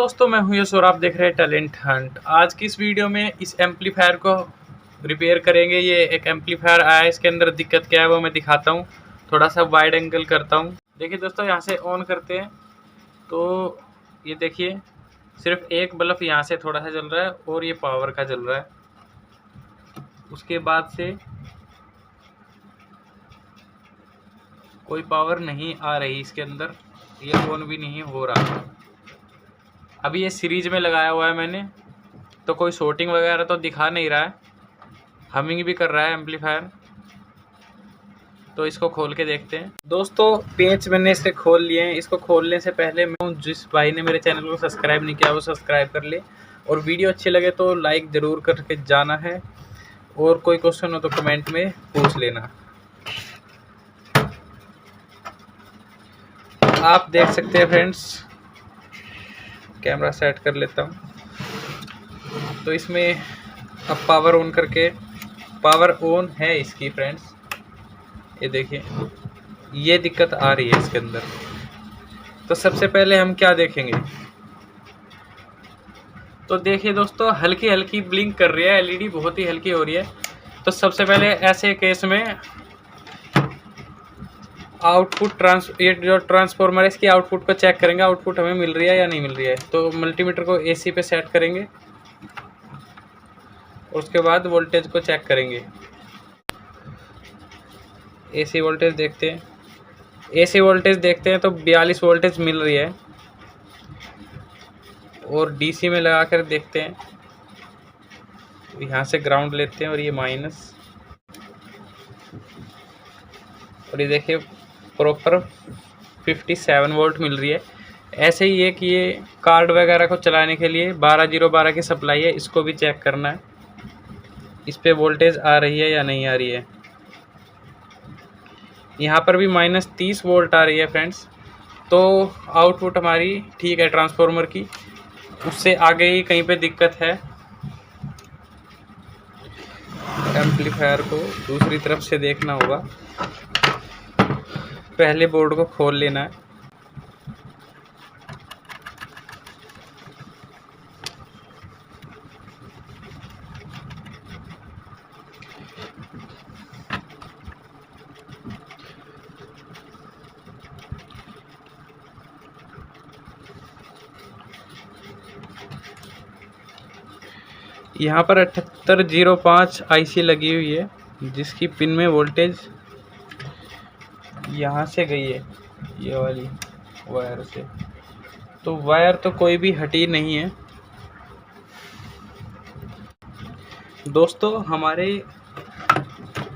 दोस्तों, मैं हूं यश और आप देख रहे हैं टैलेंट हंट। आज की इस वीडियो में इस एम्पलीफायर को रिपेयर करेंगे। ये एक एम्पलीफायर आया है, इसके अंदर दिक्कत क्या है वो मैं दिखाता हूं। थोड़ा सा वाइड एंगल करता हूं। देखिए दोस्तों, यहां से ऑन करते हैं तो ये देखिए सिर्फ एक बल्ब यहां से थोड़ा सा जल रहा है और ये पावर का जल रहा है। उसके बाद से कोई पावर नहीं आ रही इसके अंदर, ये ऑन भी नहीं हो रहा। अभी ये सीरीज में लगाया हुआ है मैंने, तो कोई शॉर्टिंग वगैरह तो दिखा नहीं रहा है। हमिंग भी कर रहा है एम्पलीफायर। तो इसको खोल के देखते हैं। दोस्तों, पेच मैंने इसके खोल लिए हैं। इसको खोलने से पहले मैं जिस भाई ने मेरे चैनल को सब्सक्राइब नहीं किया वो सब्सक्राइब कर ले, और वीडियो अच्छी लगे तो लाइक ज़रूर करके जाना है, और कोई क्वेश्चन हो तो कमेंट में पूछ लेना। आप देख सकते हैं फ्रेंड्स, कैमरा सेट कर लेता हूँ। तो इसमें अब पावर ऑन करके, पावर ऑन है इसकी फ्रेंड्स, ये देखिए ये दिक्कत आ रही है इसके अंदर। तो सबसे पहले हम क्या देखेंगे, तो देखिए दोस्तों हल्की हल्की ब्लिंक कर रही है, एलईडी बहुत ही हल्की हो रही है। तो सबसे पहले ऐसे केस में आउटपुट ये जो ट्रांसफॉर्मर है इसकी आउटपुट को चेक करेंगे, आउटपुट हमें मिल रही है या नहीं मिल रही है। तो मल्टीमीटर को एसी पे सेट करेंगे, उसके बाद वोल्टेज को चेक करेंगे। एसी वोल्टेज देखते हैं, एसी वोल्टेज देखते हैं तो 42 वोल्टेज मिल रही है। और डीसी में लगा कर देखते हैं, यहाँ से ग्राउंड लेते हैं और ये माइनस, और ये देखिए प्रॉपर 57 वोल्ट मिल रही है। ऐसे ही एक ये कार्ड वगैरह को चलाने के लिए 12012 की सप्लाई है, इसको भी चेक करना है इस पे वोल्टेज आ रही है या नहीं आ रही है। यहाँ पर भी -30 वोल्ट आ रही है फ्रेंड्स। तो आउटपुट हमारी ठीक है ट्रांसफार्मर की, उससे आगे ही कहीं पे दिक्कत है। एम्पलीफायर को दूसरी तरफ से देखना होगा, पहले बोर्ड को खोल लेना है। यहाँ पर 7805 आईसी लगी हुई है, जिसकी पिन में वोल्टेज यहाँ से गई है, ये वाली वायर से। तो वायर तो कोई भी हटी नहीं है। दोस्तों, हमारे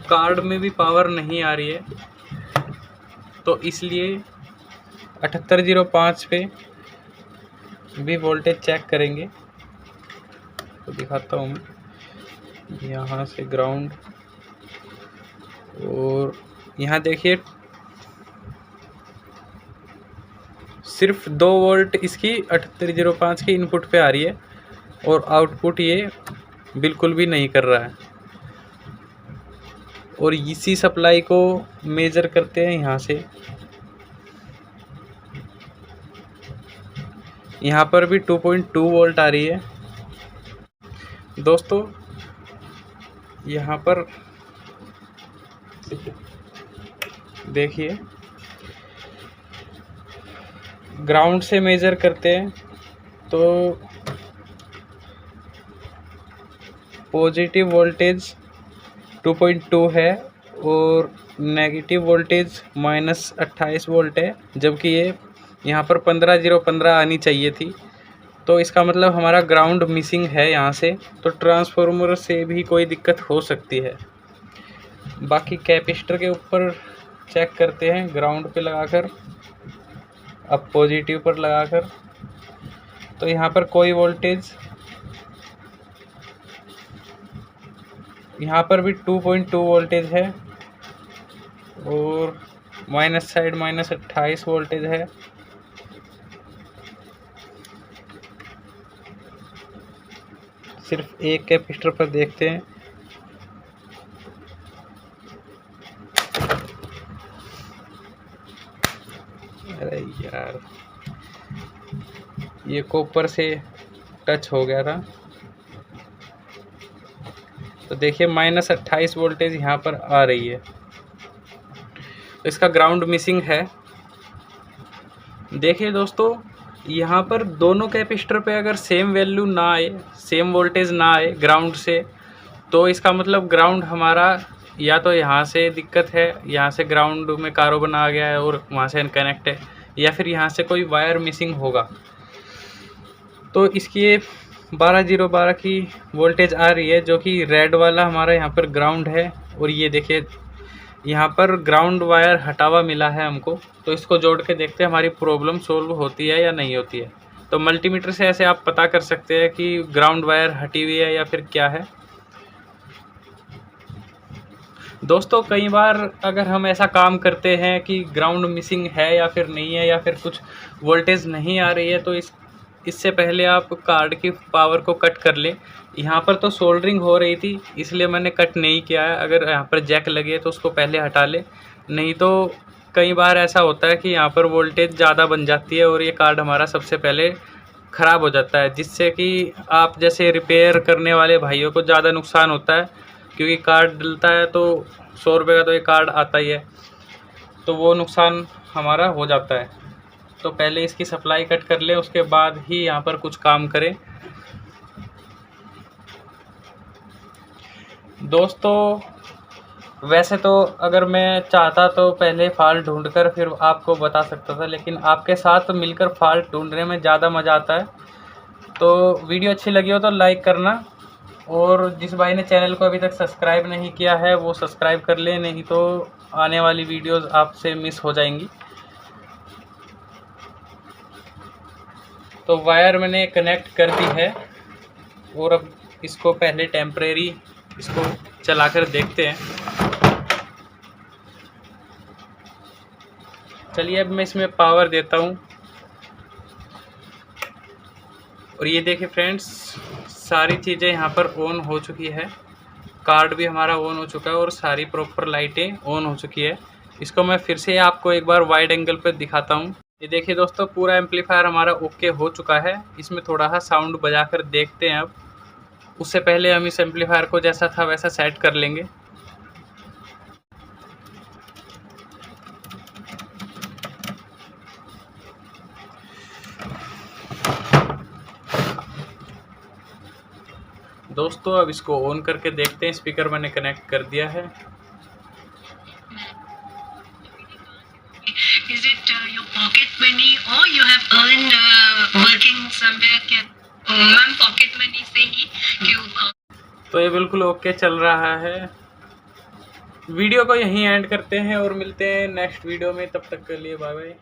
कार्ड में भी पावर नहीं आ रही है, तो इसलिए 7805 पे भी वोल्टेज चेक करेंगे। तो दिखाता हूँ मैं, यहाँ से ग्राउंड, और यहाँ देखिए सिर्फ 2 वोल्ट इसकी 7805 की इनपुट पे आ रही है, और आउटपुट ये बिल्कुल भी नहीं कर रहा है। और इसी सप्लाई को मेजर करते हैं यहाँ से, यहाँ पर भी 2.2 वोल्ट आ रही है। दोस्तों, यहाँ पर देखिए ग्राउंड से मेजर करते हैं तो पॉजिटिव वोल्टेज 2.2 है और नेगेटिव वोल्टेज -28 वोल्ट है, जबकि ये यहाँ पर 15015 आनी चाहिए थी। तो इसका मतलब हमारा ग्राउंड मिसिंग है यहाँ से। तो ट्रांसफार्मर से भी कोई दिक्कत हो सकती है। बाकी कैपेसिटर के ऊपर चेक करते हैं ग्राउंड पे लगाकर, अब पॉजिटिव पर लगाकर। तो यहाँ पर कोई वोल्टेज, यहाँ पर भी 2.2 वोल्टेज है, और माइनस साइड -28 वोल्टेज है। सिर्फ एक कैपेसिटर पर देखते हैं। अरे यार, ये कॉपर से टच हो गया था। तो देखिए -28 वोल्टेज यहाँ पर आ रही है। इसका ग्राउंड मिसिंग है। देखिए दोस्तों, यहाँ पर दोनों कैपेसिटर पे अगर सेम वैल्यू ना आए, सेम वोल्टेज ना आए ग्राउंड से, तो इसका मतलब ग्राउंड हमारा या तो यहाँ से दिक्कत है, यहाँ से ग्राउंड में कार्बन आ गया है और वहाँ से अनकनेक्ट है, या फिर यहाँ से कोई वायर मिसिंग होगा। तो इसकी 12012 की वोल्टेज आ रही है, जो कि रेड वाला हमारा यहाँ पर ग्राउंड है। और ये देखिए यहाँ पर ग्राउंड वायर हटा हुआ मिला है हमको। तो इसको जोड़ के देखते हैं हमारी प्रॉब्लम सोल्व होती है या नहीं होती है। तो मल्टीमीटर से ऐसे आप पता कर सकते हैं कि ग्राउंड वायर हटी हुई है या फिर क्या है। दोस्तों कई बार अगर हम ऐसा काम करते हैं कि ग्राउंड मिसिंग है या फिर नहीं है, या फिर कुछ वोल्टेज नहीं आ रही है, तो इससे पहले आप कार्ड की पावर को कट कर लें। यहाँ पर तो सोल्डरिंग हो रही थी इसलिए मैंने कट नहीं किया है। अगर यहाँ पर जैक लगे तो उसको पहले हटा ले, नहीं तो कई बार ऐसा होता है कि यहाँ पर वोल्टेज ज़्यादा बन जाती है और ये कार्ड हमारा सबसे पहले ख़राब हो जाता है, जिससे कि आप जैसे रिपेयर करने वाले भाइयों को ज़्यादा नुकसान होता है। क्योंकि कार्ड डलता है तो 100 रुपये का तो ये कार्ड आता ही है, तो वो नुकसान हमारा हो जाता है। तो पहले इसकी सप्लाई कट कर ले, उसके बाद ही यहाँ पर कुछ काम करें। दोस्तों वैसे तो अगर मैं चाहता तो पहले फॉल्ट ढूंढकर फिर आपको बता सकता था, लेकिन आपके साथ मिलकर फॉल्ट ढूंढने में ज़्यादा मज़ा आता है। तो वीडियो अच्छी लगी हो तो लाइक करना, और जिस भाई ने चैनल को अभी तक सब्सक्राइब नहीं किया है वो सब्सक्राइब कर ले, नहीं तो आने वाली वीडियोस आपसे मिस हो जाएंगी। तो वायर मैंने कनेक्ट कर दी है, और अब इसको पहले टेम्परेरी इसको चलाकर देखते हैं। चलिए अब मैं इसमें पावर देता हूँ। और ये देखिए फ्रेंड्स, सारी चीज़ें यहाँ पर ऑन हो चुकी है। कार्ड भी हमारा ऑन हो चुका है और सारी प्रॉपर लाइटें ऑन हो चुकी है। इसको मैं फिर से आपको एक बार वाइड एंगल पर दिखाता हूँ। ये देखिए दोस्तों, पूरा एम्पलीफायर हमारा ओके हो चुका है। इसमें थोड़ा सा साउंड बजाकर देखते हैं। अब उससे पहले हम इस एम्पलीफायर को जैसा था वैसा सेट कर लेंगे। दोस्तों अब इसको ऑन करके देखते हैं। स्पीकर मैंने कनेक्ट कर दिया है। Is it your pocket money or you have earned working somewhere? Ma'am pocket money से ही क्यों? तो ये बिल्कुल ओके चल रहा है। वीडियो को यहीं एंड करते हैं और मिलते हैं नेक्स्ट वीडियो में। तब तक के लिए बाय बाय।